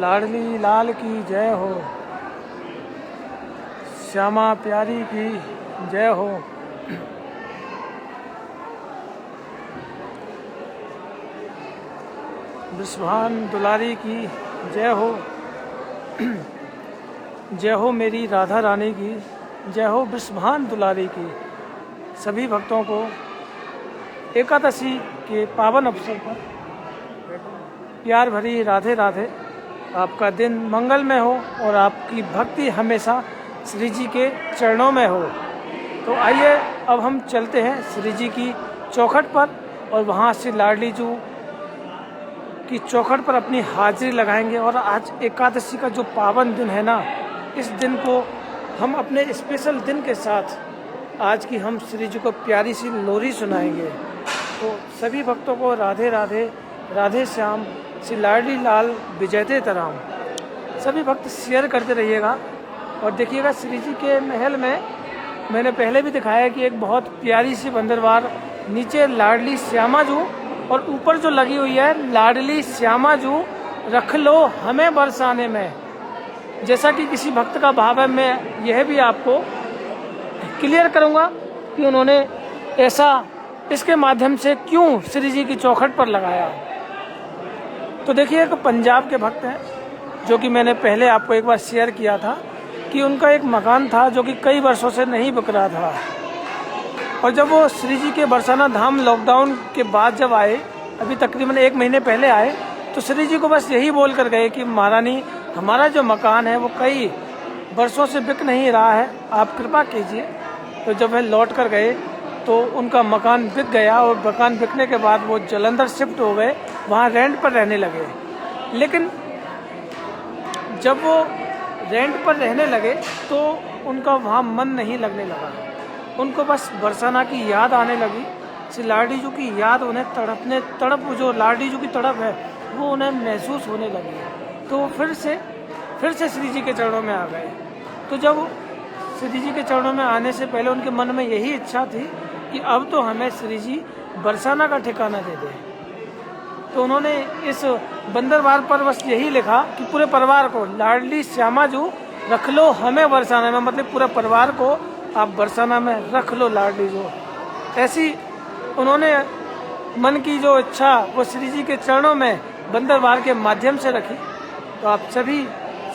लाडली लाल की जय हो, श्यामा प्यारी की जय हो। वृषभान दुलारी की जय हो। जय हो मेरी राधा रानी की, जय हो वृषभान दुलारी की। सभी भक्तों को एकादशी के पावन अवसर पर प्यार भरी राधे राधे। आपका दिन मंगलमय हो और आपकी भक्ति हमेशा श्री जी के चरणों में हो। तो आइए अब हम चलते हैं श्री जी की चौखट पर और वहाँ से लाडली जू की चौखट पर अपनी हाजिरी लगाएंगे। और आज एकादशी का जो पावन दिन है ना, इस दिन को हम अपने स्पेशल दिन के साथ आज की हम श्री जी को प्यारी सी लोरी सुनाएंगे। तो सभी भक्तों को राधे राधे, राधे श्याम, श्री लाडली लाल विजयते तराम। सभी भक्त शेयर करते रहिएगा और देखिएगा श्री जी के महल में मैंने पहले भी दिखाया कि एक बहुत प्यारी सी बंदरवार, नीचे लाडली श्यामा जू और ऊपर जो लगी हुई है लाडली श्यामा जू रख लो हमें बरसाने में। जैसा कि किसी भक्त का भाव है, मैं यह भी आपको क्लियर करूंगा कि उन्होंने ऐसा इसके माध्यम से क्यों श्री जी की चौखट पर लगाया। तो देखिए, एक पंजाब के भक्त हैं जो कि मैंने पहले आपको एक बार शेयर किया था कि उनका एक मकान था जो कि कई वर्षों से नहीं बिक रहा था। और जब वो श्री जी के बरसाना धाम लॉकडाउन के बाद जब आए, अभी तकरीबन 1 महीने पहले आए, तो श्री जी को बस यही बोल कर गए कि महारानी, हमारा जो मकान है वो कई वर्षों से बिक नहीं रहा है, आप कृपा कीजिए। तो जब वह लौट कर गए तो उनका मकान बिक गया और मकान बिकने के बाद वो जालंधर शिफ्ट हो गए, वहाँ रेंट पर रहने लगे। लेकिन जब वो रेंट पर रहने लगे तो उनका वहाँ मन नहीं लगने लगा। उनको बस बरसाना की याद आने लगी, श्री लाडली जू की याद उन्हें तड़प जो लाडली जू की तड़प है वो उन्हें महसूस होने लगी। तो फिर से श्री जी के चरणों में आ गए। तो जब श्री जी के चरणों में आने से पहले उनके मन में यही इच्छा थी कि अब तो हमें श्री जी बरसाना का ठिकाना दे दें। तो उन्होंने इस बंदरवार पर बस यही लिखा कि पूरे परिवार को लाडली श्यामा जू रख लो हमें बरसाना में, मतलब पूरे परिवार को आप बरसाना में रख लो लाडली जू। ऐसी उन्होंने मन की जो इच्छा वो श्री जी के चरणों में बंदरवार के माध्यम से रखी। तो आप सभी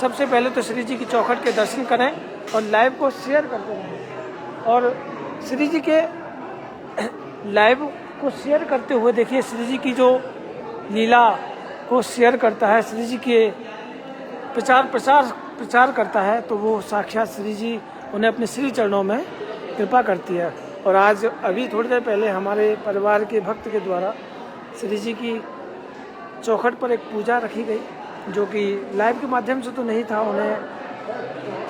सबसे पहले तो श्री जी की चौखट के दर्शन करें और लाइव को शेयर करते रहें। और श्री जी के लाइव को शेयर करते हुए देखिए श्री जी की जो लीला को शेयर करता है, श्री जी के प्रचार करता है, तो वो साक्षात श्री जी उन्हें अपने श्री चरणों में कृपा करती है। और आज अभी थोड़ी देर पहले हमारे परिवार के भक्त के द्वारा श्री जी की चौखट पर एक पूजा रखी गई, जो कि लाइव के माध्यम से तो नहीं था उन्हें,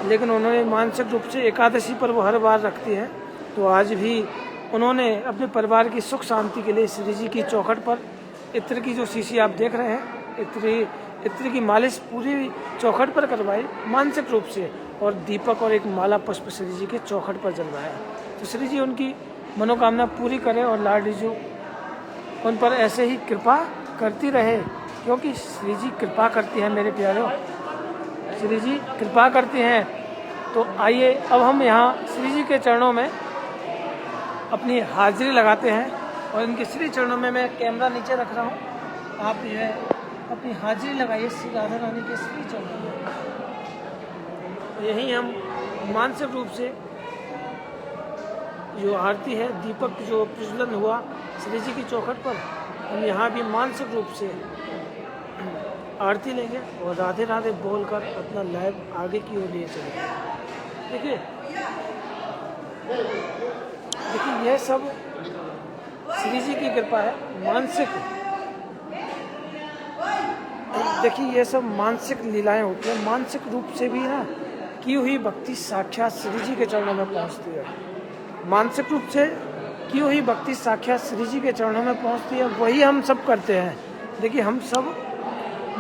लेकिन उन्होंने मानसिक रूप से एकादशी पर वो हर बार रखती हैं। तो आज भी उन्होंने अपने परिवार की सुख शांति के लिए श्री जी की चौखट पर इत्र की जो शीशी आप देख रहे हैं, इत्र की मालिश पूरी चौखट पर करवाई मानसिक रूप से, और दीपक और एक माला पुष्प श्री जी के चौखट पर जलवाया। तो श्री जी उनकी मनोकामना पूरी करें और लाडली जू उन पर ऐसे ही कृपा करती रहे, क्योंकि श्री जी कृपा करती हैं मेरे प्यारों, श्री जी कृपा करती हैं। तो आइए अब हम यहाँ श्री जी के चरणों में अपनी हाजिरी लगाते हैं और इनके श्री चरणों में मैं कैमरा नीचे रख रहा हूँ, आप यह अपनी हाजिरी लगाइए श्री राधा रानी के श्री चरणों में। यहीं हम मानसिक रूप से जो आरती है, दीपक जो प्रज्वलन हुआ श्री जी की चौखट पर, हम यहाँ भी मानसिक रूप से आरती लेंगे और राधे राधे बोलकर अपना लाइव आगे की ओर लिए चलेंगे। देखिए यह सब श्री जी की कृपा है मानसिक। देखिए ये सब मानसिक लीलाएं होती हैं, मानसिक रूप से भी ना की हुई भक्ति साक्षात श्री जी के चरणों में पहुंचती है। मानसिक रूप से की हुई भक्ति साक्षात श्री जी के चरणों में पहुंचती है, वही हम सब करते हैं। देखिए हम सब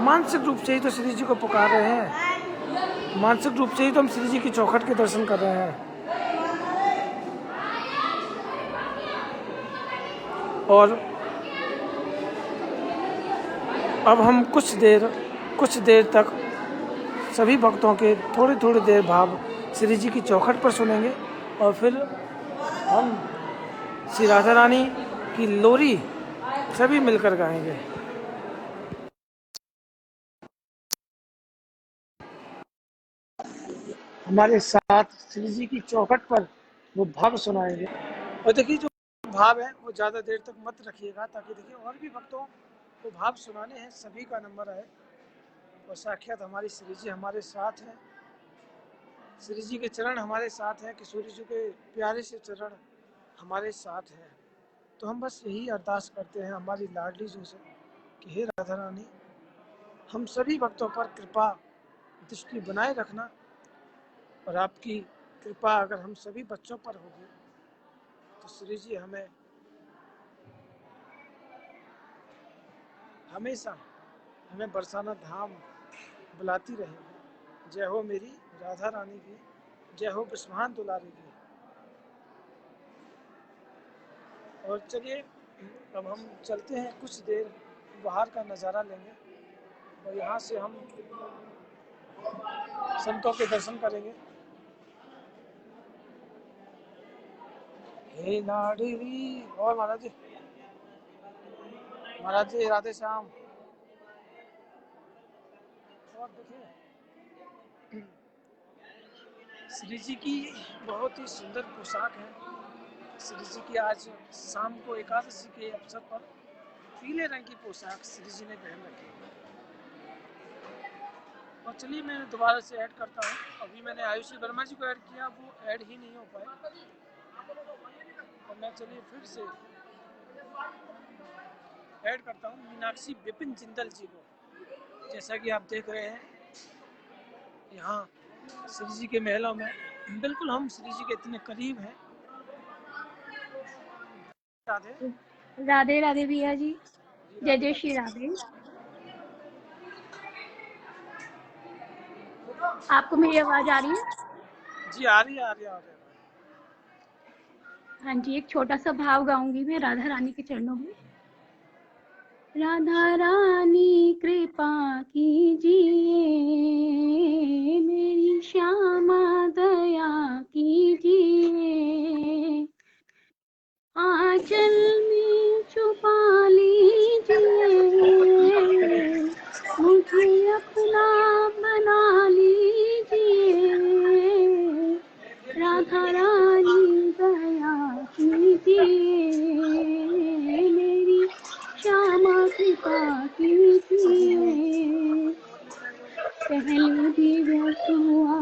मानसिक रूप से ही तो श्री जी को पुकार रहे हैं, मानसिक रूप से ही तो हम श्री जी की चौखट के दर्शन कर रहे हैं। और अब हम कुछ देर तक सभी भक्तों के थोड़ी थोड़ी देर भाव श्री जी की चौखट पर सुनेंगे और फिर हम श्री राधा रानी की लोरी सभी मिलकर गाएंगे। हमारे साथ श्री जी की चौखट पर वो भाव सुनाएंगे। और देखिए जो भाव है वो ज़्यादा देर तक मत रखिएगा, ताकि देखिए और भी भक्तों को भाव सुनाने हैं, सभी का नंबर है। और साक्षात हमारी श्री जी हमारे साथ हैं, श्री जी के चरण हमारे साथ हैं, किशोरी जी के प्यारे से चरण हमारे साथ हैं। तो हम बस यही अरदास करते हैं हमारी लाडली जी से कि हे राधा रानी, हम सभी भक्तों पर कृपा दृष्टि बनाए रखना, और आपकी कृपा अगर हम सभी बच्चों पर होगी तो श्री जी हमें हमेशा हमें बरसाना धाम बुलाती रहेगी। जय हो मेरी राधा रानी की, जय हो बिस्वान दुलारी की। और चलिए अब हम चलते हैं, कुछ देर बाहर का नज़ारा लेंगे और यहाँ से हम संतों के दर्शन करेंगे। हे लाडली, और महाराज जी राधे श्याम। और देखिए श्री जी की बहुत ही सुंदर पोशाक है। श्री जी की आज शाम को एकादशी के अवसर पर पीले रंग की पोशाक श्री जी ने पहन रखी है। और चलिए मैं दोबारा से ऐड करता हूँ। अभी मैंने आयुषी वर्मा जी को ऐड किया, वो ऐड ही नहीं हो पाए। और मैं चलिए फिर से ऐड करता हूँ मीनाक्षी विपिन जिंदल जी को। जैसा कि आप देख रहे हैं यहाँ श्री जी के महलों में बिल्कुल हम श्री जी के इतने करीब हैं। राधे राधे राधे भैया जी, जय जय श्री राधे। आपको मेरी आवाज आ रही है? जी आ रही है, आ रही है, आ रही है। हाँ जी, एक छोटा सा भाव गाऊंगी मैं राधा रानी के चरणों में। राधा रानी कृपा कीजिए, मेरी श्यामा दया कीजिए, आंचल में छुपा लीजिए, मुझे अपना बना लीजिए, राधा रानी दया कीजिए, मेरी श्यामा कृपा कीजिए। पहले भी व्यर्थ हुआ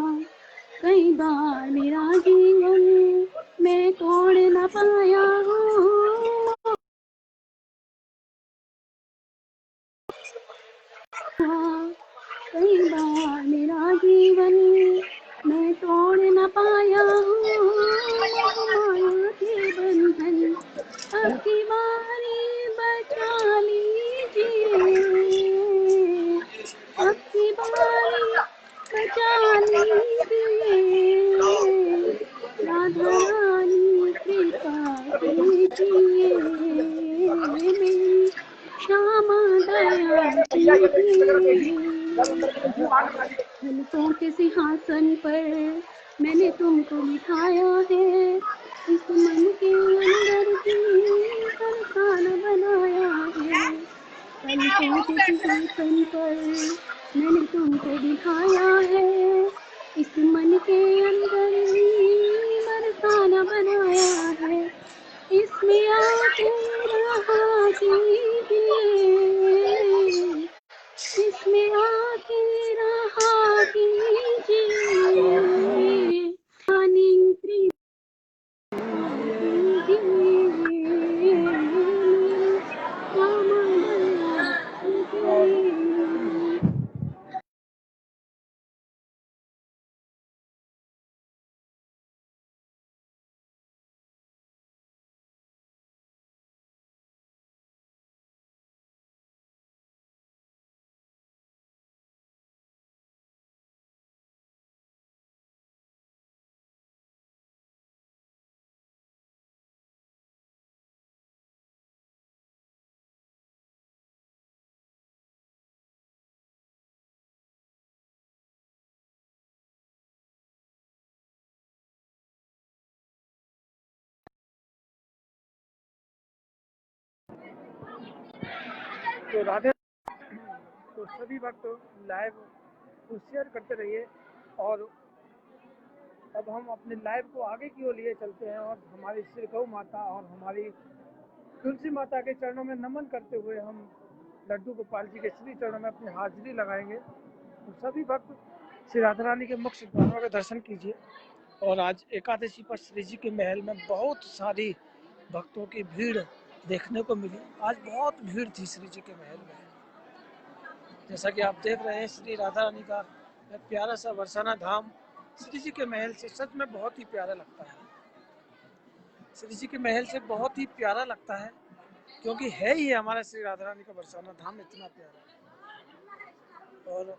कई बार मेरा जीवन, मैं तोड़ न पाया हूँ, कई बार मेरा जीवन मैं तोड़ न पाया हूँ, माया के बंधन अब की बारी बचा लीजिए, अब की बारी बचा लीजिए, राधा रानी कृपा कीजिए, मेरी श्यामा दया कीजिए। झलकों के सिंहासन पर मैंने तुमको बिठाया है, इस मन के अंदर भी बरसाना बनाया है। पलकों के सिंहासन पर मैंने तुमको बिठाया है, इस मन के अंदर भी बरसाना बनाया है। इसमें आके रहा कीजिए, इसमें आके रहा कीजिए, रानी कृपा कीजिए, मेरी श्यामा दया कीजिए। तो राधे। तो सभी भक्त लाइव को शेयर करते रहिए और अब हम अपने लाइव को आगे की ओर लिए चलते हैं और हमारी श्री गौ माता और हमारी तुलसी माता के चरणों में नमन करते हुए हम लड्डू गोपाल जी के श्री चरणों में अपनी हाजिरी लगाएंगे। तो सभी भक्त श्री राधा रानी के मुख्य द्वारों के दर्शन कीजिए। और आज एकादशी पर श्री जी के महल में बहुत सारी भक्तों की भीड़ देखने को मिली। आज बहुत भीड़ थी श्री जी के महल में। जैसा कि आप देख रहे हैं श्री राधा रानी का प्यारा सा बरसाना धाम श्री जी के महल से सच में बहुत ही प्यारा लगता है। श्री जी के महल से बहुत ही प्यारा लगता है क्योंकि है ही हमारा श्री राधा रानी का बरसाना धाम इतना प्यारा। और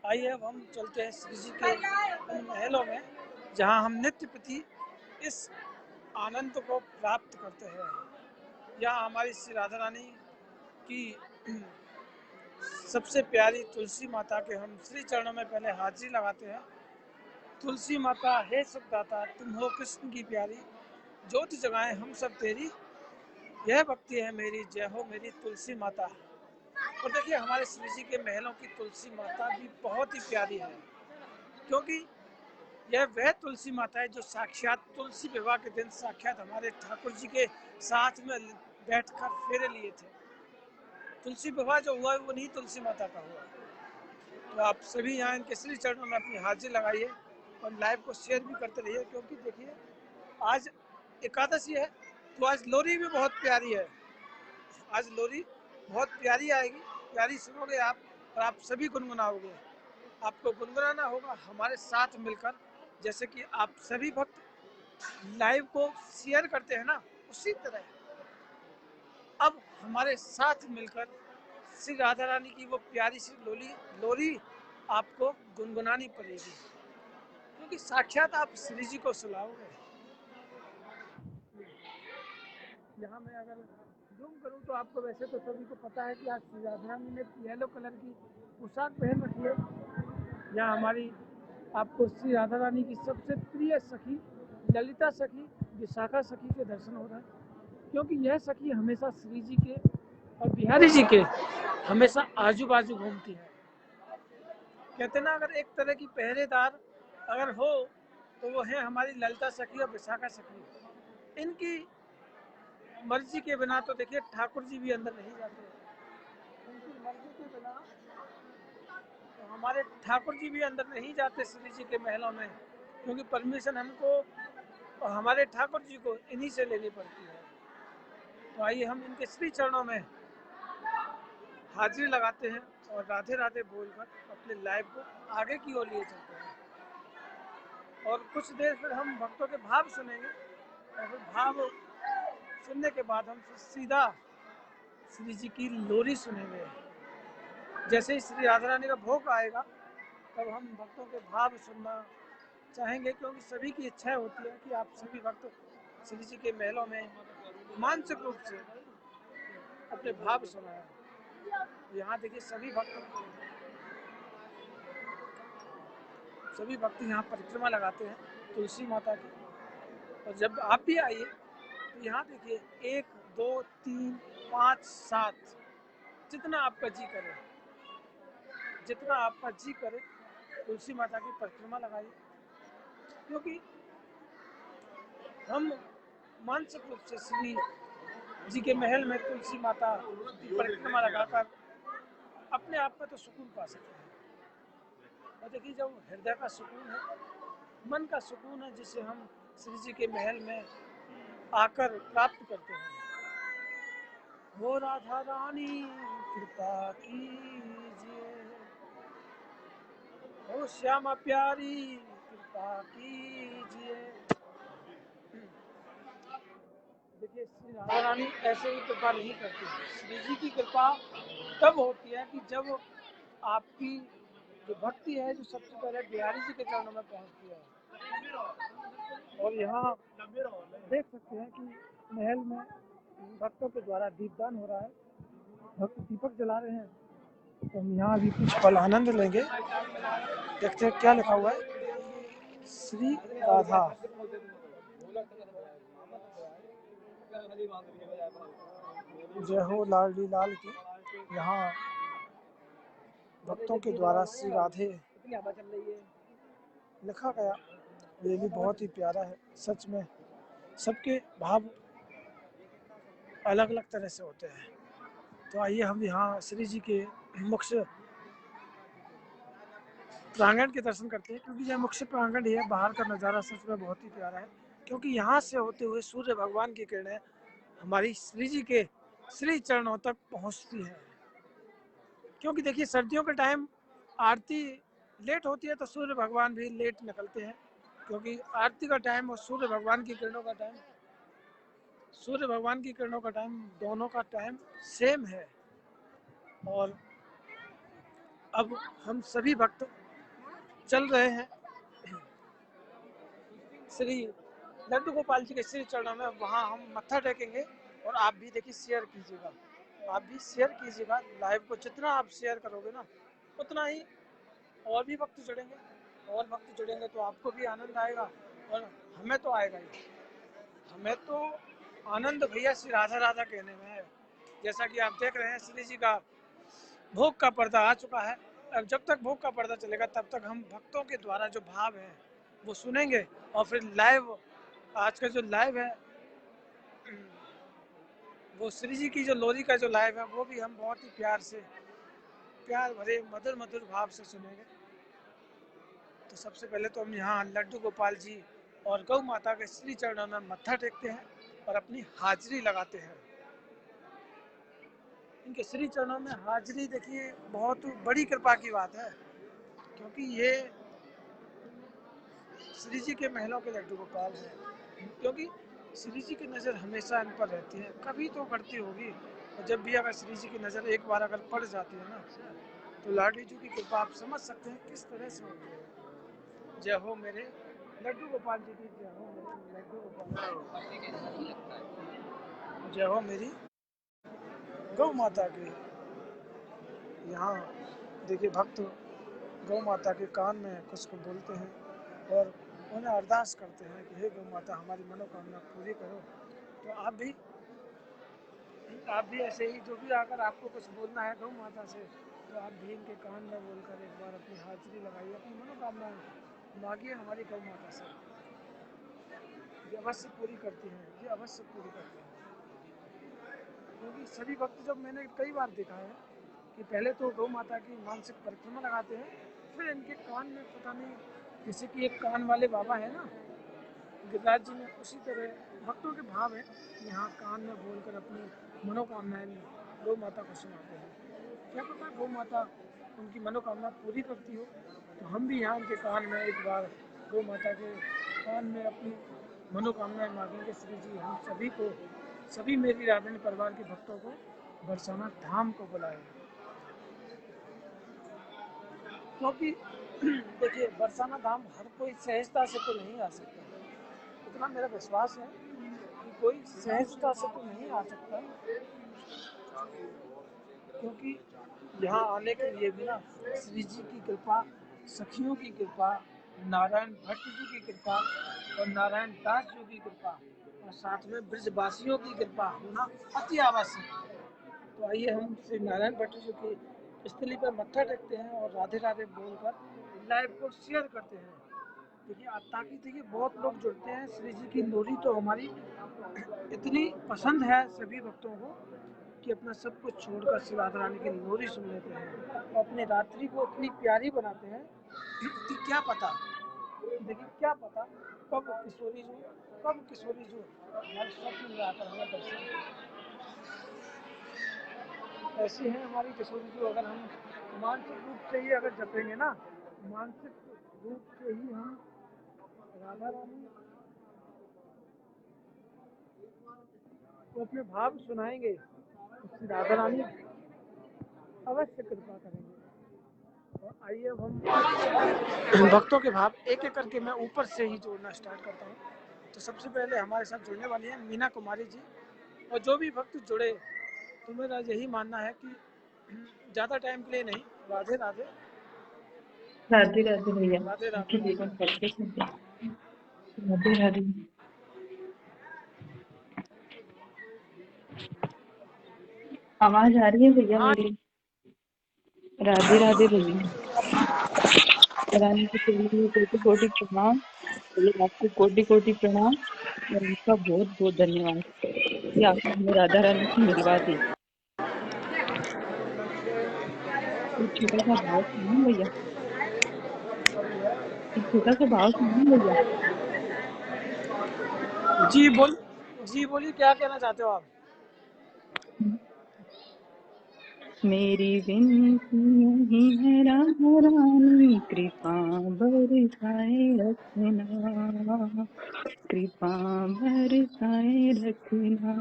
आइए अब हम चलते हैं श्री जी के उन महलों में जहां हम नित्य प्रति इस आनंद को प्राप्त करते हैं। यहाँ हमारी श्री राधा रानी की सबसे प्यारी तुलसी माता के हम श्री चरणों में पहले हाजिरी लगाते हैं। तुलसी माता हे सुखदाता तुम हो कृष्ण की प्यारी, ज्योति जगाएं हम सब तेरी, यह भक्ति है मेरी, जय हो मेरी तुलसी माता। और देखिए हमारे श्री जी के महलों की तुलसी माता भी बहुत ही प्यारी है क्योंकि यह वह तुलसी माता है जो साक्षात तुलसी विवाह के दिन साक्षात हमारे ठाकुर जी के साथ में बैठकर फेरे लिए थे। तुलसी विवाह जो हुआ वो नहीं तुलसी माता का हुआ। तो आप सभी यहाँ इनके श्री चरणों में अपनी हाजिरी लगाइए और लाइव को शेयर भी करते रहिए क्योंकि देखिए आज एकादशी है तो आज लोरी भी बहुत प्यारी है। आज लोरी बहुत प्यारी आएगी, प्यारी सुनोगे आप और आप सभी गुनगुनाओगे। आपको गुनगुनाना होगा हमारे साथ मिलकर, जैसे कि आप सभी भक्त लाइव को शेयर करते हैं ना, उसी तरह अब हमारे साथ मिलकर श्री राधा रानी की वो प्यारी सी लोरी आपको गुनगुनानी पड़ेगी क्योंकि साक्षात आप श्री जी को सुनाओगे। यहाँ मैं अगर जूम करूँ तो आपको वैसे तो सभी को पता है कि आज श्री राधा रानी ने येलो कलर की पोशाक पहन रखी है। यहाँ हमारी आपको श्री राधा रानी की सबसे प्रिय सखी ललिता सखी विशाखा सखी के दर्शन हो रहा है क्योंकि यह सखी हमेशा श्री जी के और बिहारी जी के हमेशा आजू बाजू घूमती है। कहते ना अगर एक तरह की पहरेदार अगर हो तो वो है हमारी ललिता सखी और विशाखा सखी। इनकी मर्जी के बिना तो देखिए ठाकुर जी भी अंदर नहीं जाते, उनकी मर्जी के बिना तो हमारे ठाकुर जी भी अंदर नहीं जाते श्री जी के महलों में क्योंकि परमिशन हमको और हमारे ठाकुर जी को इन्हीं से लेनी पड़ती है। तो आइए हम इनके श्री चरणों में हाजिरी लगाते हैं और राधे राधे बोलकर अपने लाइव को आगे की ओर लिए चलते हैं। और कुछ देर फिर हम भक्तों के भाव सुनेंगे और फिर भाव सुनने के बाद हम सीधा श्री जी की लोरी सुनेंगे। जैसे ही श्री राधा रानी का भोग आएगा तब हम भक्तों के भाव सुनना चाहेंगे क्योंकि सभी की इच्छा होती है कि आप सभी भक्त श्री जी के महलों में मानसिक रूप से अपने भाव सुनाएं। यहाँ देखिए सभी भक्त यहाँ परिक्रमा लगाते हैं तुलसी माता की। और जब आप भी आइए तो यहाँ देखिए 1 2 3 5 7 जितना आपका जी करे तुलसी माता की परिक्रमा लगाइए क्योंकि हम मानसिक रूप से श्री जी के महल में तुलसी माता की परिक्रमा लगाकर अपने आप में तो सुकून पा सकते हैं। और देखिए जब हृदय का सुकून है, मन का सुकून है जिसे हम श्री जी के महल में आकर प्राप्त करते हैं। वो राधा रानी कृपा कीजिए, ओ श्यामा प्यारी कृपा कीजिए। देखिए श्री राधा रानी ऐसे ही कृपा नहीं करती। श्री जी की कृपा तब होती है कि जब आपकी जो भक्ति है जो सबसे पहले बिहारी जी के चरणों में पहुंचती है। और यहाँ देख सकते हैं कि महल में भक्तों के द्वारा दीपदान हो रहा है, भक्त दीपक जला रहे हैं। तो हम यहाँ भी कुछ पल आनंद लेंगे, देखते हैं क्या लिखा हुआ है। श्री राधा जय हो लाडली लाल की। यहाँ भक्तों के द्वारा श्री राधे लिखा गया, ये भी बहुत ही प्यारा है। सच में सबके भाव अलग अलग तरह से होते हैं। तो आइए हम यहाँ श्री जी के मुख्य प्रांगण के दर्शन करते हैं, क्योंकि यह मुख्य प्रांगण है। बाहर का नज़ारा सच में बहुत ही प्यारा है, क्योंकि यहाँ से होते हुए सूर्य भगवान की किरणें हमारी श्री जी के श्री चरणों तक पहुँचती हैं। क्योंकि देखिए सर्दियों के टाइम आरती लेट होती है तो सूर्य भगवान भी लेट निकलते हैं, क्योंकि आरती का टाइम और सूर्य भगवान की किरणों का टाइम दोनों का टाइम सेम है। और अब हम सभी भक्त चल रहे हैं श्री लड्डू गोपाल जी के श्री चरणों में। वहाँ हम मत्था टेकेंगे और आप भी देखिए शेयर कीजिएगा, आप भी शेयर कीजिएगा लाइव को। जितना आप शेयर करोगे ना उतना ही और भी भक्त जुड़ेंगे, और भक्त जुड़ेंगे तो आपको भी आनंद आएगा और हमें तो आएगा ही। हमें तो आनंद भैया श्री राधा राधा कहने में है। जैसा कि आप देख रहे हैं श्री जी का भोग का पर्दा आ चुका है। अब जब तक भोग का पर्दा चलेगा तब तक हम भक्तों के द्वारा जो भाव है वो सुनेंगे, और फिर लाइव आज का जो लाइव है वो श्री जी की जो लोरी का जो लाइव है वो भी हम बहुत ही प्यार भरे मधुर मधुर भाव से सुनेंगे। तो सबसे पहले तो हम यहाँ लड्डू गोपाल जी और गौ माता के श्री चरणों में मत्था टेकते हैं और अपनी हाजिरी लगाते हैं। इनके श्री चरणों में हाजिरी देखिए बहुत बड़ी कृपा की बात है, क्योंकि ये श्री जी के महलों के लड्डू गोपाल हैं। क्योंकि श्री जी की नज़र हमेशा इन पर रहती है, कभी तो पड़ती होगी। और जब भी अगर श्री जी की नज़र एक बार अगर पड़ जाती है ना तो लाडली जी की कृपा आप समझ सकते हैं किस तरह से होती है। जय हो मेरे लड्डू गोपाल जी की, जय हो मेरे लड्डू गोपाल, जय हो मेरी गौ माता की। यहाँ देखिए भक्त गौ माता के कान में कुछ को बोलते हैं और उन्हें अरदास करते हैं कि हे गौ माता हमारी मनोकामना पूरी करो। तो आप भी ऐसे ही जो भी अगर आपको कुछ बोलना है गौ माता से तो आप भी इनके कान में बोलकर एक बार अपनी हाजिरी लगाइए, अपनी मनोकामना मांगिए हमारी गौ माता से। ये अवश्य पूरी करती हैं, ये अवश्य पूरी करती हैं। क्योंकि सभी भक्त जब मैंने कई बार देखा है कि पहले तो गौ माता की मानसिक परिक्रमा लगाते हैं, फिर इनके कान में पता नहीं जैसे कि एक कान वाले बाबा है ना गिरिराज जी में, उसी तरह भक्तों के भाव है यहाँ कान में बोलकर अपनी मनोकामनाएं गौ माता को सुनाते हैं। क्या पता गौ माता उनकी मनोकामना पूरी करती हो। तो हम भी यहाँ उनके कान में एक बार गौ माता के कान में अपनी मनोकामनाएं मांगेंगे। श्री जी हम सभी को, सभी मेरी राधेनी परिवार के भक्तों को बरसाना धाम को बुलाएंगे। क्योंकि देखिए बरसाना धाम हर कोई सहजता से तो नहीं आ सकता, इतना मेरा विश्वास है कि कोई सहजता से तो नहीं आ सकता, क्योंकि यहाँ आने के लिए भी ना श्री जी की कृपा, सखियों की कृपा, नारायण भट्ट जी की कृपा और नारायण दास जी की कृपा और साथ में ब्रजवासियों की कृपा होना अति आवश्यक है। तो आइए हम श्री नारायण भट्ट जी की स्थली पर मत्था टेकते हैं और राधे राधे बोलकर लाइव को शेयर करते हैं। देखिए ताकि देखिए बहुत लोग जुड़ते हैं। श्री जी की लोरी तो हमारी इतनी पसंद है सभी भक्तों को कि अपना सब कुछ छोड़कर श्री राधा रानी की लोरी सुन लेते हैं और अपनी रात्रि को इतनी प्यारी बनाते हैं कि क्या पता, देखिए क्या पता कब किशोरी जो हमारे स्वप्न में आकर हमें दर्शन। ऐसी है हमारी किशोरी जो अगर हम मानसिक रूप से ही अगर जपेंगे ना, मानसिक रूप से ही हम राधा रानी को अपने भाव सुनाएंगे, उसकी राधा रानी अवश्य कृपा करेंगे। और आइए अब हम भक्तों के भाव एक एक करके मैं ऊपर से ही जोड़ना स्टार्ट करता हूँ। तो सबसे पहले हमारे साथ जुड़ने वाली है मीना कुमारी जी। और जो भी भक्त जुड़े तो मेरा यही मानना है कि ज़्यादा टाइम के लिए नहीं, राधे राधे राधे राधे भैया, राधे आपकी राधे। जीवन करते सुनते राधे राधे। आवाज आ रही है भैया हाँ मेरी? राधे राधे भैया। रानी के चरणों में कोटि कोटि प्रणाम। चलिए आपको कोटि कोटि प्रणाम और आपका बहुत बहुत धन्यवाद कि आपने हमें राधा रानी से मिलवा दी। एक छोटा सा भाव सुनिए भैया। एक छोटा सा भाव सुनिए भैया। जी बोल जी बोलिए, क्या कहना चाहते हो आप? मेरी विनती यही है राधा रानी, कृपा बरसाए रखना, कृपा बरसाए रखना।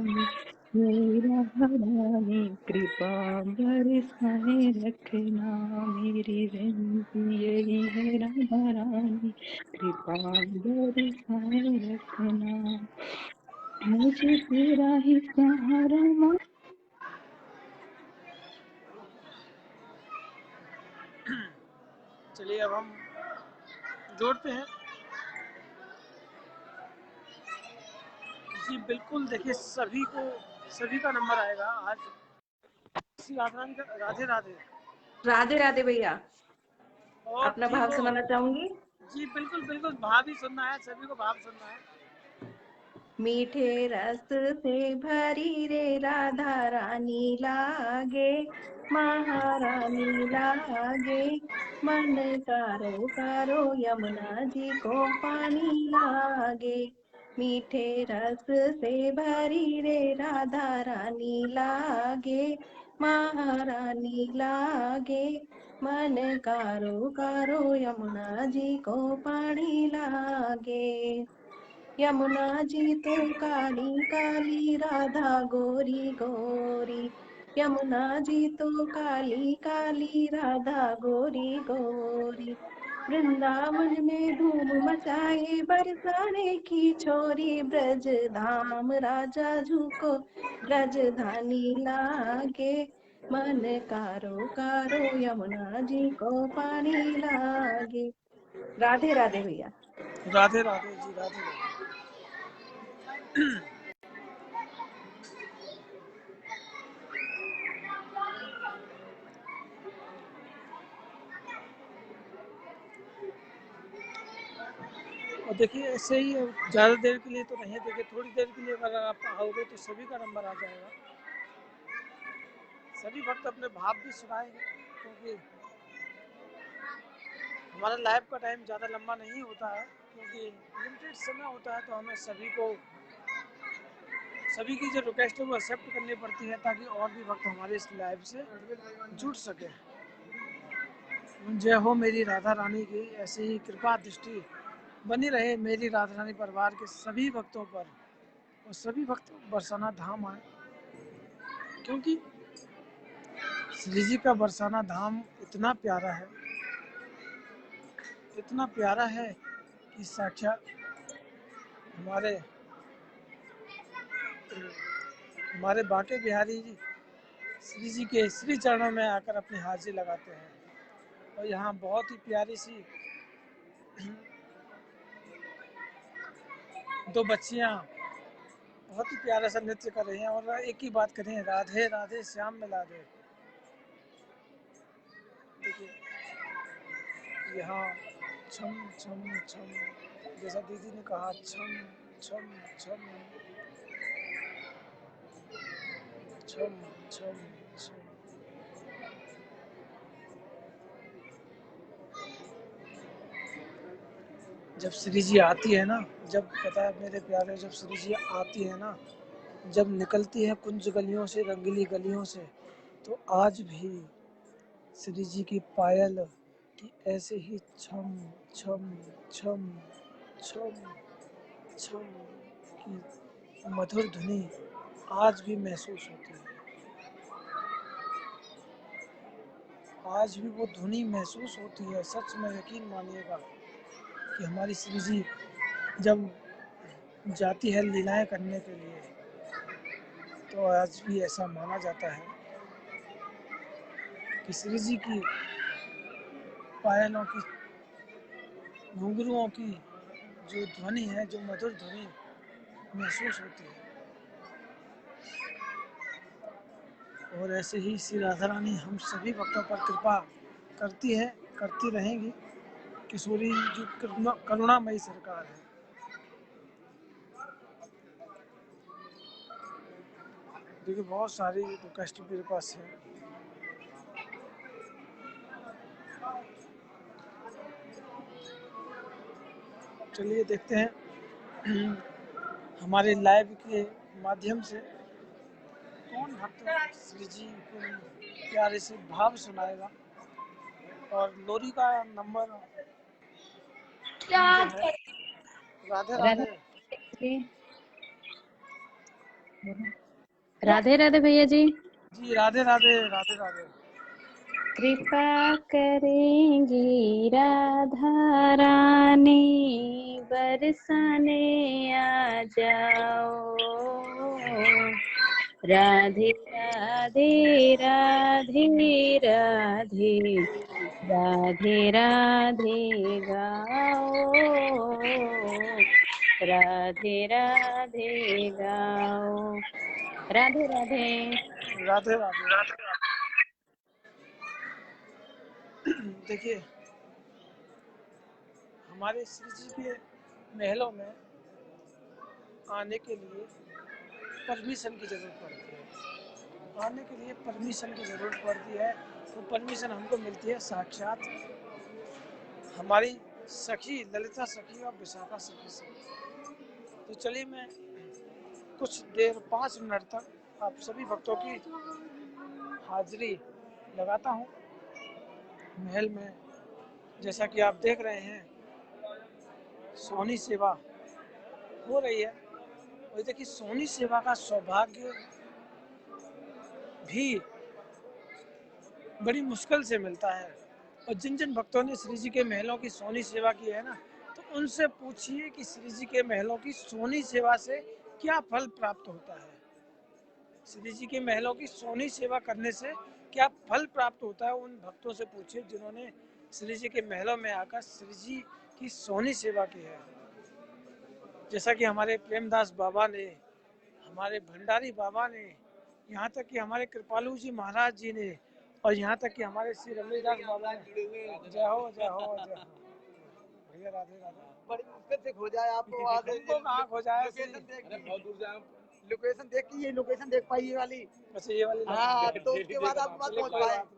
मेरी राधा रानी कृपा बरसाए रखना, मेरी विनती यही है राधा रानी, कृपा बरसाए रखना। मुझे तेरा ही सहारा चलिए अब हम जोड़ते हैं। जी बिल्कुल, देखिए सभी का नंबर आएगा आज। श्री राधा रानी का राधे राधे। राधे राधे भैया। और अपना जी भाव वो सुनाना चाहूंगी। जी बिल्कुल बिल्कुल, भाव ही सुनना है, सभी को भाव सुनना है। मीठे रस से भरी रे राधा रानी लागे, महारानी लागे, मन कारो कारो यमुना जी को पानी लागे। मीठे रस से भरी रे राधा रानी लागे, महारानी लागे, मन कारो कारो यमुना जी को पानी लागे। यमुना जी तो काली काली राधा गोरी गोरी, यमुना जी तो काली काली राधा गोरी गोरी। वृंदावन में धूम मचाए बरसाने की छोरी, ब्रज धाम राजा झुको ब्रज धानी लागे, मन कारो कारो यमुना जी को पानी लागे। राधे राधे भैया। राधे राधे जी, राधे राधे। और देखिए ऐसे ही ज़्यादा देर के लिए तो नहीं है, देखिए थोड़ी देर के लिए अगर आप आओगे तो सभी का नंबर आ जाएगा। सभी भक्त अपने भाव भी सुनाएंगे, क्योंकि हमारा लाइव का टाइम ज़्यादा लंबा नहीं होता है, क्योंकि लिमिटेड समय होता है, तो हमें सभी की जो रिक्वेस्ट है वो एक्सेप्ट करनी पड़ती है, ताकि और भी भक्त हमारे इस लाइव से जुड़ सके। जय हो मेरी राधा रानी की ऐसी ही कृपा दृष्टि बनी रहे मेरी राधा रानी परिवार के सभी भक्तों पर, और सभी भक्त बरसाना धाम आए, क्योंकि श्री जी का बरसाना धाम इतना प्यारा है कि साक्षात हमारे हमारे बाके बिहारी जी श्री जी के श्री चरणों में आकर अपनी हाजिरी लगाते हैं। और यहाँ बहुत ही प्यारी सी दो बच्चियाँ बहुत ही प्यारा सा नृत्य कर रही हैं, और एक ही बात करें, राधे राधे श्याम मिला दे। देखिए यहाँ छम छम छम, जैसा दीदी ने कहा, छम छम छम छम छम छम। जब श्री जी आती है ना, जब पता है मेरे प्यारे, जब श्री जी आती है ना, जब निकलती है कुंज गलियों से, रंगीली गलियों से, तो आज भी श्री जी की पायल की ऐसे ही छम छम छम छम छम की मधुर ध्वनि आज भी महसूस होती है। आज भी वो ध्वनि महसूस होती है। सच में यकीन मानिएगा कि हमारी श्री जी जब जाती है लीलाएं करने के लिए, तो आज भी ऐसा माना जाता है कि श्री जी की पायलों की, घुंघरुओं की जो ध्वनि है, जो मधुर ध्वनि महसूस होती है, और ऐसे ही श्री राधा रानी हम सभी भक्तों पर कृपा करती है, करती रहेंगी। किशोरी जो करुणामयी सरकार है। देखिए बहुत सारी रिक्वेस्ट मेरे पास है। चलिए देखते हैं हमारे लाइव के माध्यम से कौन भक्त श्री जी को प्यारे से भाव सुनाएगा। और लोरी का नंबर जो है, राधे राधे राधे। जी, राधे राधे भैया जी। जी राधे राधे राधे राधे। कृपा करेंगी राधा रानी, बरसाने आ जाओ। राधे राधे राधे राधे राधे राधे गाओ। राधे राधे गाओ। राधे राधे। राधे राधे। देखिए हमारे श्री जी के महलों में आने के लिए परमिशन की ज़रूरत पड़ती है। आने के लिए परमिशन की ज़रूरत पड़ती है। वो परमिशन हमको मिलती है साक्षात हमारी सखी ललिता सखी और विशाखा सखी से। तो चलिए मैं कुछ देर 5 मिनट तक आप सभी भक्तों की हाजिरी लगाता हूँ महल में। जैसा कि आप देख रहे हैं सोनी सेवा हो रही है। और देखिए सोनी सेवा का सौभाग्य भी बड़ी मुश्किल से मिलता है। और जिन जिन भक्तों ने श्री जी के महलों की सोनी सेवा की है ना, तो उनसे पूछिए कि श्री जी के महलों की सोनी सेवा से क्या फल प्राप्त होता है। श्री जी के महलों की सोनी सेवा करने से क्या फल प्राप्त होता है, उन भक्तों से पूछिए जिन्होंने श्री जी के महलों में आकर श्री जी की सोनी सेवा की है। जैसा कि हमारे प्रेमदास बाबा ने, हमारे भंडारी बाबा ने, यहाँ तक कि हमारे कृपालू जी महाराज जी ने, और यहाँ तक कि हमारे श्री रमणीदास बाबा ने। जय हो जय हो जय हो। भैया राधे राधे। बड़ी मुश्किल से खो जाए आपको आज। हमको कहाँ खो जाए। लोकेशन देख के ये लोकेशन देख पाई ये वाली। अच्छा ये वाली हाँ तो उसके बाद आपके पास चलिए पहुंच कोई पाए। बात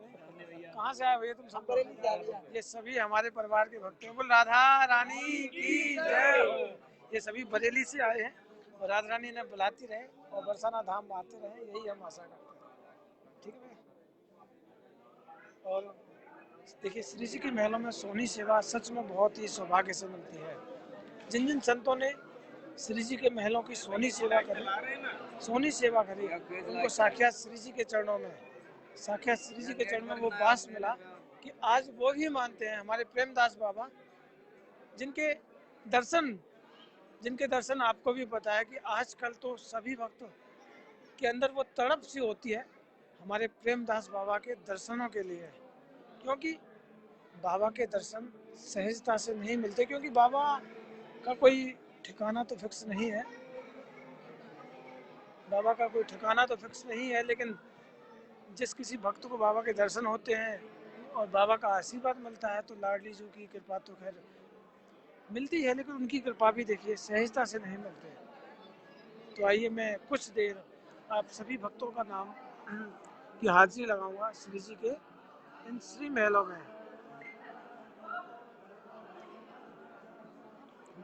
नहीं। कहाँ से आए भैया तुम सब? बरेली से आ भैया। ये सभी हमारे परिवार के भक्त हैं। बोल राधा रानी की जय हो। ये सभी बरेली से आए हैं और राधा रानी ने बुलाती रहे और बरसाना धाम आते रहे, यही हम आशा करते हैं। ठीक है। और देखिए श्री जी के महलों में सोनी सेवा सच में बहुत ही सौभाग्य से मिलती है। जिन जिन संतों ने श्री जी के महलों की सोनी सेवा करी, उनको साक्षात श्री जी के चरणों में, साक्षात श्री जी के चरणों में वो वास मिला कि आज वो भी मानते हैं हमारे प्रेमदास बाबा, जिनके दर्शन आपको भी पता है कि आजकल तो सभी भक्तों के अंदर वो तड़प सी होती है हमारे प्रेमदास बाबा के दर्शनों के लिए। क्योंकि बाबा के दर्शन सहजता से नहीं मिलते, क्योंकि बाबा का कोई ठिकाना तो फिक्स नहीं है। बाबा का कोई ठिकाना तो फिक्स नहीं है, लेकिन जिस किसी भक्त को बाबा के दर्शन होते हैं और बाबा का आशीर्वाद मिलता है तो लाडली जी की कृपा तो खैर मिलती है, लेकिन उनकी कृपा भी देखिए सहजता से नहीं मिलते। तो आइए मैं कुछ देर आप सभी भक्तों का नाम की हाजिरी लगाऊंगा श्री जी के इन श्री महलों में।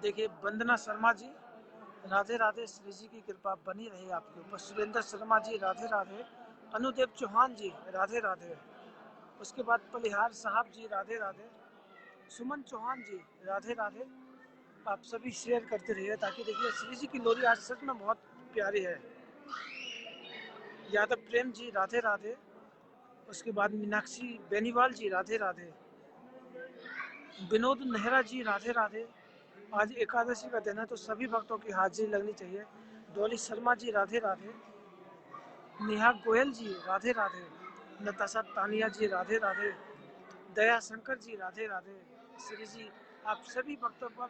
देखिए वंदना शर्मा जी राधे राधे, श्री जी की कृपा बनी रही आपके ऊपर। सुरेंद्र शर्मा जी राधे राधे। अनुदेव चौहान जी राधे राधे। उसके बाद पलिहार साहब जी राधे राधे। सुमन चौहान जी राधे राधे। आप सभी शेयर करते रहिए ताकि देखिए श्री जी की लोरी आज सच में बहुत प्यारी है। यादव प्रेम जी राधे राधे। उसके बाद मीनाक्षी बेनीवाल जी राधे राधे। विनोद नेहरा जी राधे राधे। आज एकादशी का दिन है तो सभी भक्तों की हाजिरी लगनी चाहिए। डॉली शर्मा जी राधे राधे। नेहा गोयल जी राधे राधे। नताशा तानिया जी राधे राधे। दया शंकर जी राधे राधे। श्री जी आप सभी भक्तों पर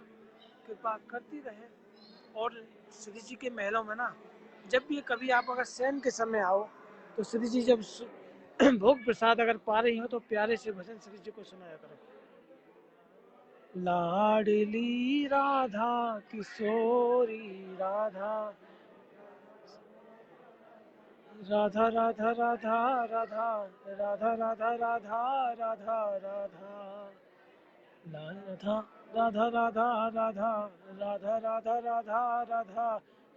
कृपा करती रहे। और श्री जी के महलों में ना जब भी कभी आप अगर शयन के समय आओ तो श्री जी जब भोग प्रसाद अगर पा रही हो तो प्यारे से भजन श्री जी को सुनाया करो। लाडली राधा किशोरी राधा, राधा राधा राधा राधा, राधा राधा राधा राधा राधा, राधा राधा राधा राधा, राधा राधा राधा राधा,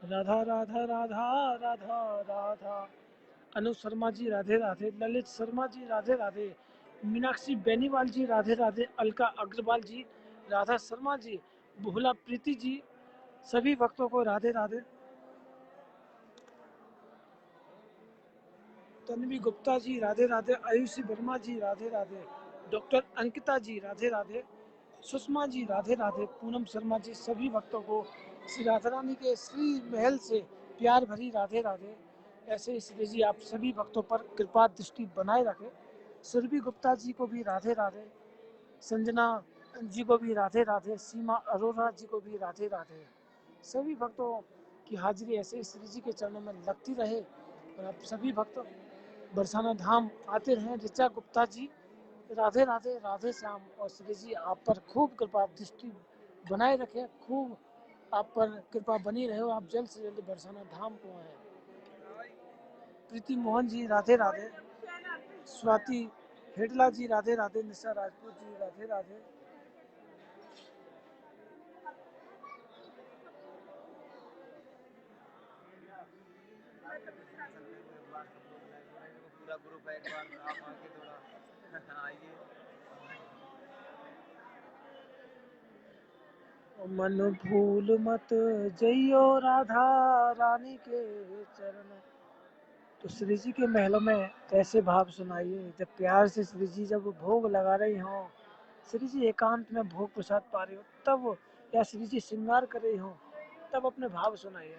राधा राधा राधा राधा राधा। अनु शर्मा जी राधे राधे, ललित शर्मा जी राधे राधे, मीनाक्षी बेनीवाल जी राधे राधे, अलका अग्रवाल जी, राधा शर्मा जी, भोला प्रीति जी, सभी भक्तों को राधे राधे। तन्वी गुप्ता जी राधे राधे, आयुषी वर्मा जी राधे राधे, डॉक्टर अंकिता जी राधे राधे, सुषमा जी राधे राधे, पूनम शर्मा जी, सभी भक्तों को श्री राधा रानी के श्री महल से प्यार भरी राधे राधे। ऐसे श्री जी आप सभी भक्तों पर कृपा दृष्टि बनाए रखें। सुरभि गुप्ता जी को भी राधे राधे, संजना जी को भी राधे राधे, सीमा अरोरा जी को भी राधे राधे। सभी भक्तों की हाजिरी ऐसे श्री जी के चरणों में लगती रहे और आप सभी भक्त बरसाना धाम आते रहें। ऋचा गुप्ता जी राधे राधे, राधे श्याम। और श्री जी आप पर खूब कृपा दृष्टि बनाए रखे, खूब आप पर कृपा बनी रहे हो, आप जल्द से जल्द बरसाना धाम को आए। प्रीति मोहन जी राधे राधे, स्वाति हेडला जी राधे राधे, निशा राजपूत जी राधे राधे। पूरा ग्रुप है, एक बार आप आके थोड़ा आइए। मन भूल मत जइयो राधा रानी के चरण। तो श्री जी के महलों में कैसे भाव सुनाइए, जब प्यार से श्री जी जब भोग लगा रही हो, श्री जी एकांत में भोग प्रसाद पा रही हो तब, या श्री जी श्रृंगार कर रही हो तब अपने भाव सुनाइए।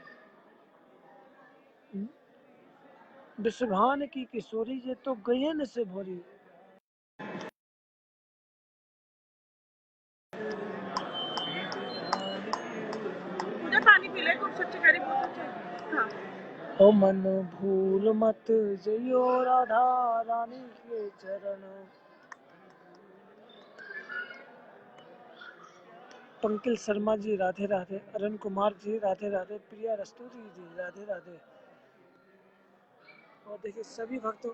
विश्वभान की किशोरी ये तो गयन से भोरी। मुझे पानी पी ले, खूब सच्ची करी बहुत अच्छी। हाँ। ओ मन भूल मत जइयो राधा रानी के चरण। पंकिल शर्मा जी राधे राधे, अरुण कुमार जी राधे राधे, प्रिया रस्तूरी जी राधे राधे। और देखिए सभी भक्त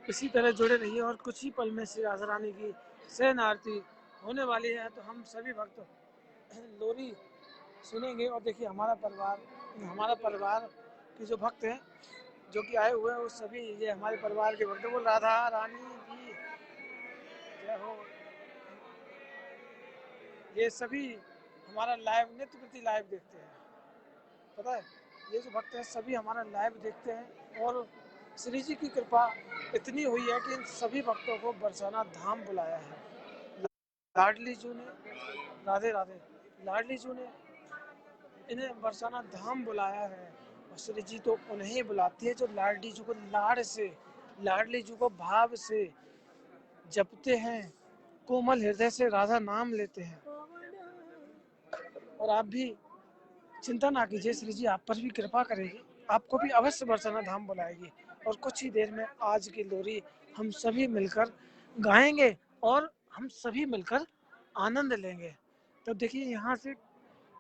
इसी तरह जुड़े रहिए और कुछ ही पल में श्री राधा रानी की शयन आरती होने वाली है। तो हम सभी भक्त लोरी सुनेंगे। और देखिए हमारा परिवार के जो भक्त हैं जो कि आए हुए हैं वो सभी ये हमारे परिवार के भक्त हैं। वो राधा रानी की जय हो। ये सभी हमारा लाइव नित्य प्रति लाइव देखते हैं, पता है, ये जो भक्त हैं सभी हमारा लाइव देखते हैं। और श्री जी की कृपा इतनी हुई है कि इन सभी भक्तों को बरसाना धाम बुलाया है। लाडली जी ने राधे राधे, लाडली जी ने इन्हें बरसाना धाम बुलाया है। और श्री जी तो उन्हें बुलाती है जो लाडली जी को लाड से, लाडली जी को भाव से जपते हैं, कोमल हृदय से राधा नाम लेते हैं। और आप भी चिंता ना कीजिए, श्री जी आप पर भी कृपा करेगी, आपको भी अवश्य बरसाना धाम बुलाएगी। और कुछ ही देर में आज की लोरी हम सभी मिलकर गाएंगे और हम सभी मिलकर आनंद लेंगे। तो देखिए यहाँ से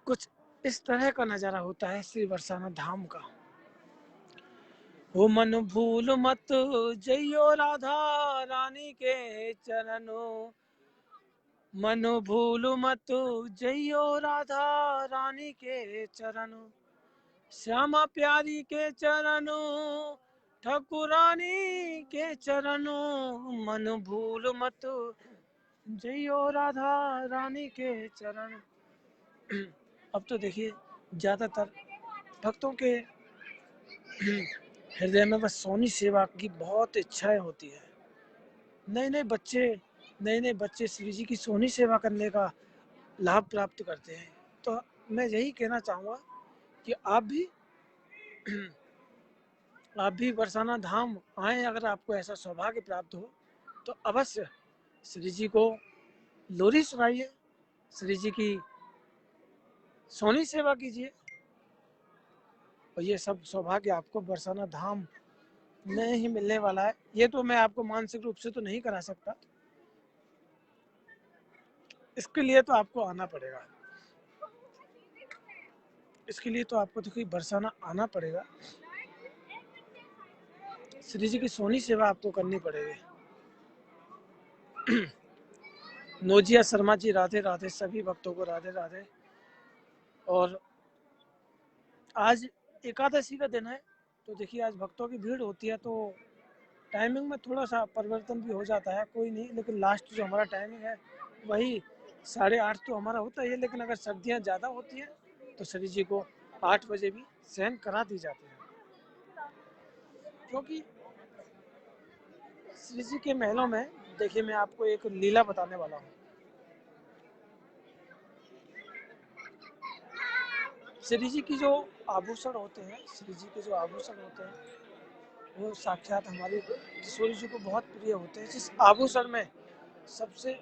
कुछ इस तरह का नज़ारा होता है श्री बरसाना धाम का। हो मन भूल मत जइयो राधा रानी के चरणों, मन भूल मत जइयो राधा रानी के चरणों, श्यामा प्यारी के चरणों, ठकुरानी के चरणों, मन भूल मत जइयो राधा रानी के चरण। अब तो देखिए ज़्यादातर भक्तों के हृदय में बस सोनी सेवा की बहुत इच्छाएं होती है। नए नए बच्चे श्री जी की सोनी सेवा करने का लाभ प्राप्त करते हैं। तो मैं यही कहना चाहूँगा कि आप भी बरसाना धाम आएँ। अगर आपको ऐसा सौभाग्य प्राप्त हो तो अवश्य श्री जी को लोरी सुनाइए, श्री जी की सोनी सेवा कीजिए और ये सब सौभाग्य आपको बरसाना धाम नहीं मिलने वाला है। ये तो मैं आपको मानसिक रूप से तो नहीं करा सकता, इसके लिए तो आपको आना पड़ेगा। इसके लिए तो आपको देखिए बरसाना आना पड़ेगा। श्री जी की सोनी सेवा आपको करनी पड़ेगी। नोजिया शर्मा जी राधे राधे, सभी भक्तों को राधे राधे। और आज एकादशी का दिन है, तो देखिए आज भक्तों की भीड़ होती है, तो टाइमिंग में थोड़ा सा परिवर्तन भी हो जाता है, कोई नहीं, लेकिन लास्ट जो हमारा टाइमिंग है वही 8:30 तो हमारा होता ही है। लेकिन अगर सर्दियाँ ज़्यादा होती हैं तो श्री जी को 8 बजे भी शयन करा दी जाती है, क्योंकि श्री जी के महलों में देखिए मैं आपको एक लीला बताने वाला हूँ। श्री जी की जो आभूषण होते हैं, श्री जी के जो आभूषण होते हैं वो साक्षात हमारी किशोरी जी को बहुत प्रिय होते हैं। जिस आभूषण में सबसे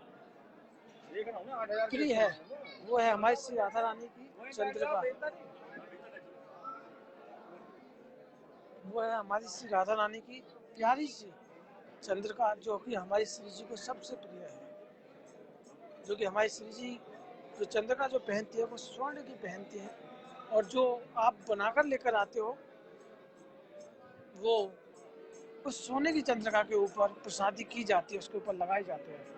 प्रिय है वो है हमारी श्री राधा रानी की चंद्रिका। वो है हमारी श्री राधा रानी की प्यारी सी चंद्रिका, जो कि हमारी श्री जी को सबसे प्रिय है। जो कि हमारी श्री जी जो चंद्रिका जो पहनती है वो स्वर्ण की पहनती है, और जो आप बनाकर लेकर आते हो वो उस सोने की चंद्रिका के ऊपर प्रसादी की जाती है, उसके ऊपर लगाई जाती है।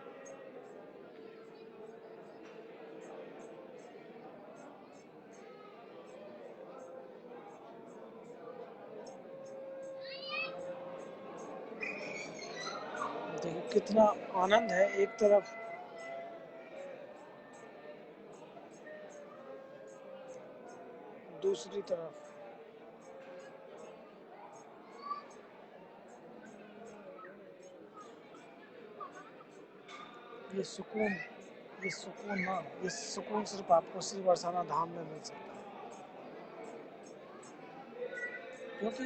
देखिए कितना आनंद है। एक तरफ दूसरी तरफ ये सुकून, ये सुकून ना, ये सुकून सिर्फ आपको श्री बरसाना धाम में मिल सकता है, क्योंकि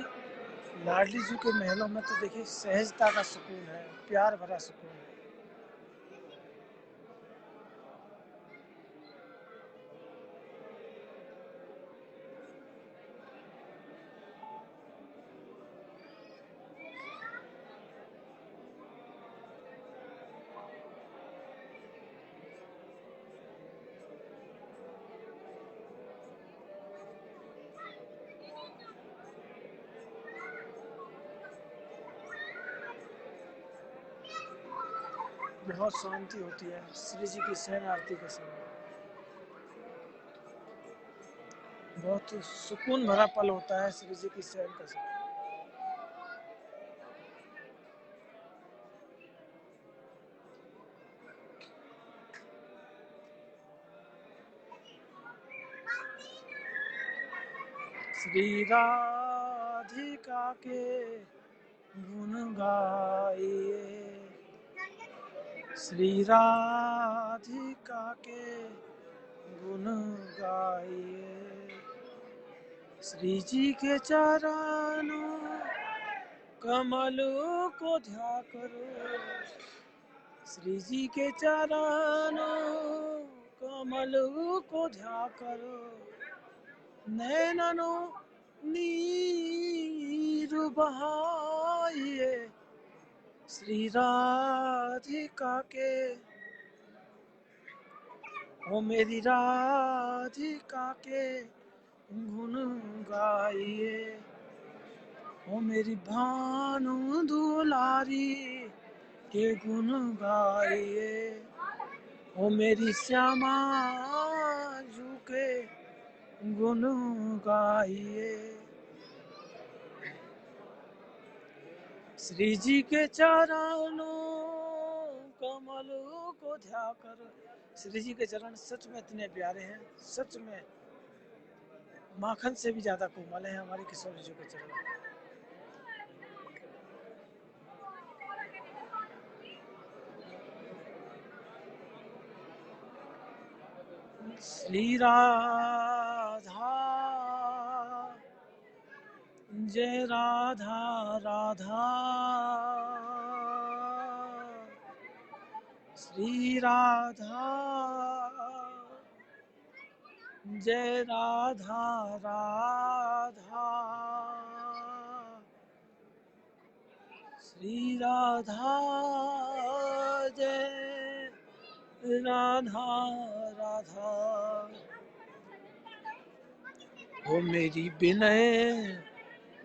लाडली जी के महलों में तो देखिए सहजता का सुकून है, प्यार भरा सुकून है। बहुत शांति होती है श्री जी की शयन आरती के समय। बहुत सुकून भरा पल होता है श्री जी की शयन का समय। श्री राधिका के गुण गाइए, श्री राधिका के गुण गाइए, श्री जी के चरणों कमलों को ध्या करो, श्री जी के चरणों कमलों को ध्या करो, नैनों नीर बहाइए, श्री राधिका के, ओ मेरी राधिका के गुण गाइए, ओ मेरी भानु दुलारी के गुण गाइए, ओ मेरी श्यामा जू के गुण गाइए, श्री जी के चरणों कमलों को ध्या कर। श्री जी के चरण सच में इतने प्यारे हैं, सच में माखन से भी ज्यादा कोमल है हमारे किशोर जी के चरण। श्री राधा जय राधा राधा, श्री राधा जय राधा राधा, श्री राधा जय राधा राधा। ओ मेरी विनय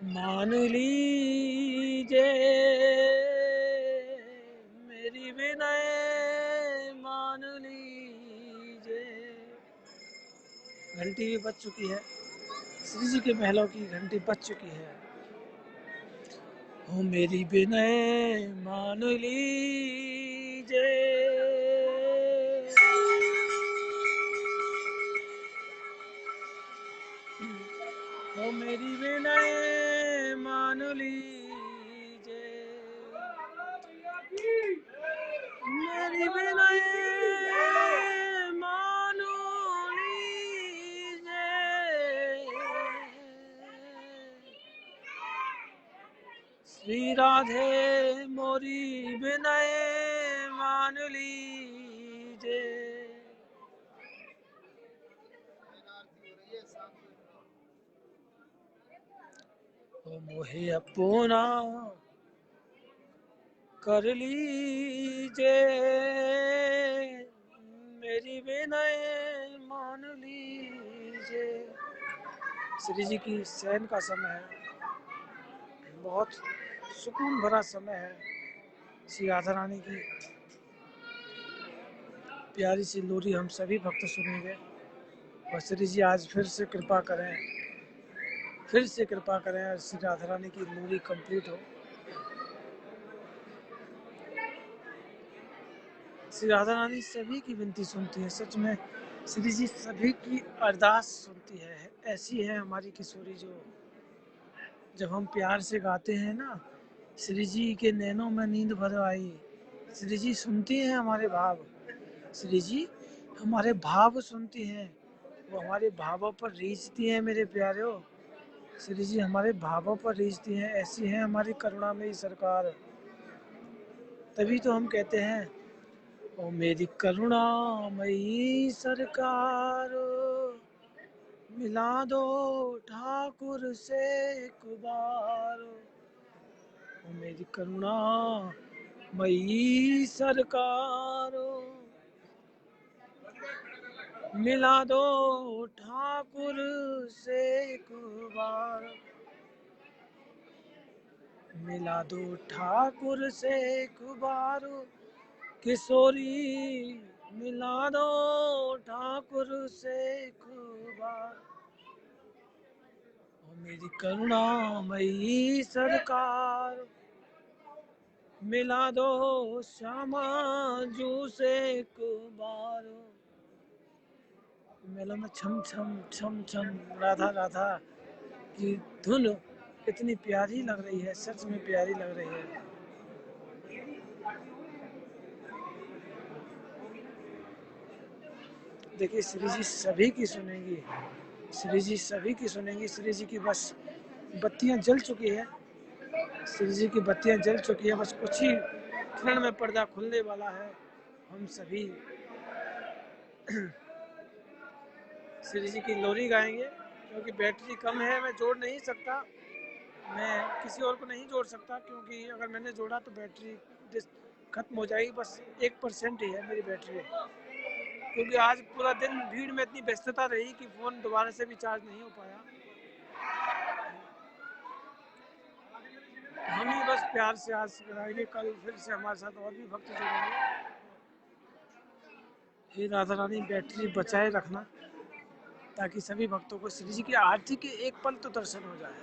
मान लीजिए, मेरी विनय मान लीजिए। घंटी भी बज चुकी है, श्री जी के महलों की घंटी बज चुकी है। ओ मेरी विनय मान लीजिए, ओ मेरी विनय मान लीजिए, मेरी विनय मान लीजिए। श्री राधे मोरी विनय मान लीजिए। ओ मोहे अपना कर लीजिए, मेरी विनय मान लीजिए। श्री जी की शयन का समय है, बहुत सुकून भरा समय है। श्री राधा रानी की प्यारी सी लोरी हम सभी भक्त सुनेंगे। और श्री जी आज फिर से कृपा करें, फिर से कृपा करें और श्री राधा रानी की लोरी कंप्लीट हो। श्री राधा रानी सभी की विनती सुनती है, सच में श्री जी सभी की अरदास सुनती है। ऐसी है हमारी किशोरी जो जब हम प्यार से गाते हैं ना, श्री जी के नैनों में नींद भर आई। श्री जी सुनती हैं हमारे भाव, श्री जी हमारे भाव सुनती हैं, वो हमारे भावों पर रीझती हैं मेरे प्यारों। श्री जी हमारे भावों पर रीझती हैं, ऐसी है हमारी करुणामयी सरकार। तभी तो हम कहते हैं ओ मेरी करुणामयी सरकार, मिला दो ठाकुर से एक बार। ओ मेरी करुणामयी सरकार, मिला दो ठाकुर से एक बार। मिला दो ठाकुर से एक बार, किशोरी मिला दो ठाकुर से एक बार। ओ मेरी करुणामयी सरकार, मिला दो श्यामा जू से एक बार। मेला में छम छम छम छम राधा राधा की धुन इतनी प्यारी लग रही है, सच में प्यारी लग रही है। देखिए श्री जी सभी की सुनेंगी, श्री जी सभी की सुनेंगी। श्री जी की बस बत्तियां जल चुकी है, श्री जी की बत्तियां जल चुकी है, बस कुछ ही क्षण में पर्दा खुलने वाला है। हम सभी श्री जी की लोरी गाएंगे, क्योंकि बैटरी कम है, मैं जोड़ नहीं सकता, मैं किसी और को नहीं जोड़ सकता, क्योंकि अगर मैंने जोड़ा तो बैटरी खत्म हो जाएगी। बस 1% ही है मेरी बैटरी, क्योंकि आज पूरा दिन भीड़ में इतनी व्यस्तता रही कि फ़ोन दोबारा से भी चार्ज नहीं हो पाया। हम ही बस प्यार से आज कराएंगे, कल फिर से हमारे साथ और भी भक्त जुड़ेंगे। हे राधा रानी बैटरी बचाए रखना, ताकि सभी भक्तों को श्री जी की आरती के एक पल तो दर्शन हो जाए।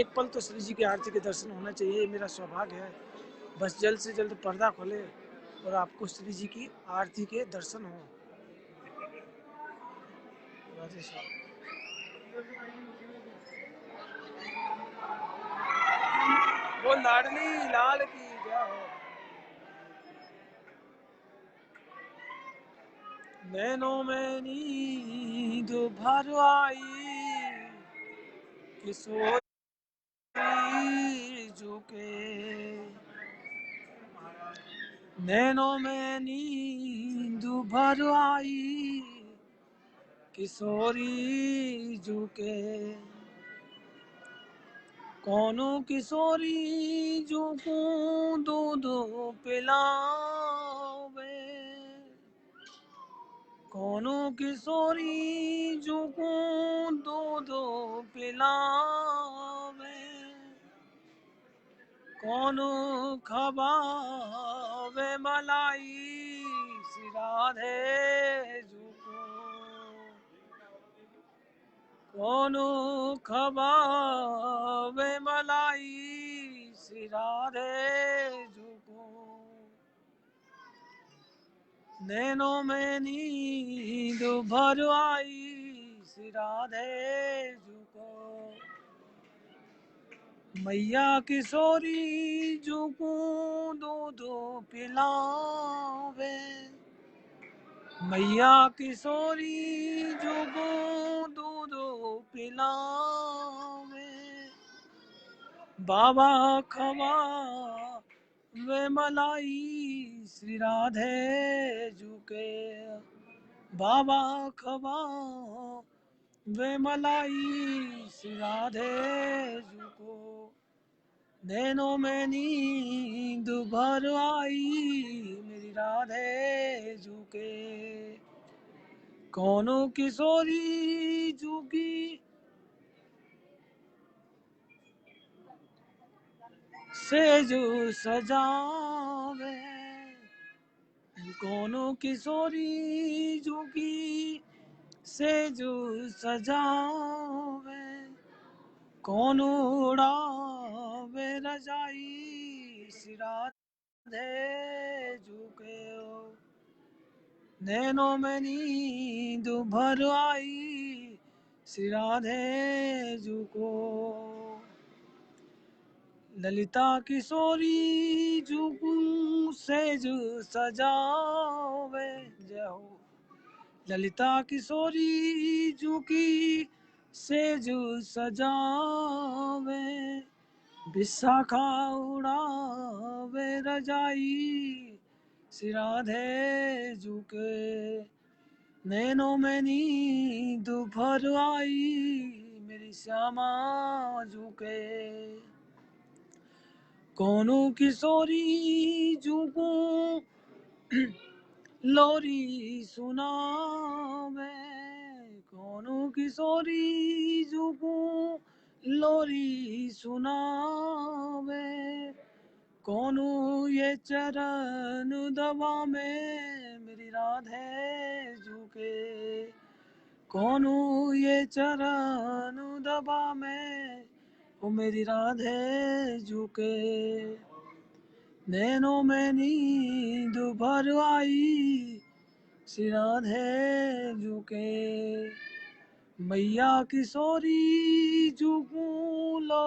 एक पल तो श्री जी की आरती के दर्शन होना चाहिए, ये मेरा सौभाग्य है। बस जल्द से जल्द पर्दा खोले और आपको श्री जी की आरती के दर्शन हो। वो लाडली लाल की जय हो। नैनों में नींद भर आई, किशोरी झुके। नैनों में नींद भर आई, किशोरी झुके। कोनो किशोरी जूकू दूध पिलावे, कोनो किशोरी जूकू दूध पिलावे, कोनो खबावे मलाई श्री राधे जूकू, कोनो खबावे मलाई श्री राधे जूकू, नैनों में नींद भर आई श्री राधे जूको, मैया किशोरी जूकू दूध पिलावे, मैया किशोरी जूकू दूध पिलावे, बाबा खवा वे मलाई श्री राधे जूके, बाबा खवा वे मलाई श्री राधे जूको, नैनों में नींद भर आई मेरी राधे जूके, कोनो किशोरी जूकी सेज सजावे, कोनो किशोरी जूकी सेज सजावे, कौन उड़ावे रजाई श्री राधे जूके, नैनों में नींद भर आई श्री राधे जूको, ललिता किशोरी जूकू सेज सजावे, जय हो ललिता किशोरी जूकी सेज सजावे, विशाखा उड़ावे रजाई श्री राधे जूके, नैनों में नींद भर आई मेरी श्यामा जूके, कोनो किशोरी जूकू लोरी सुनावे, कोनो किशोरी जूकू लोरी सुनावे, कोनो ये चरण दबा में मेरी राधे जूके, कोनो ये चरण दबा में वो मेरी राधे जूके, नैनों में नींद भर आई श्री राधे जूके, मैया किशोरी जूकू लो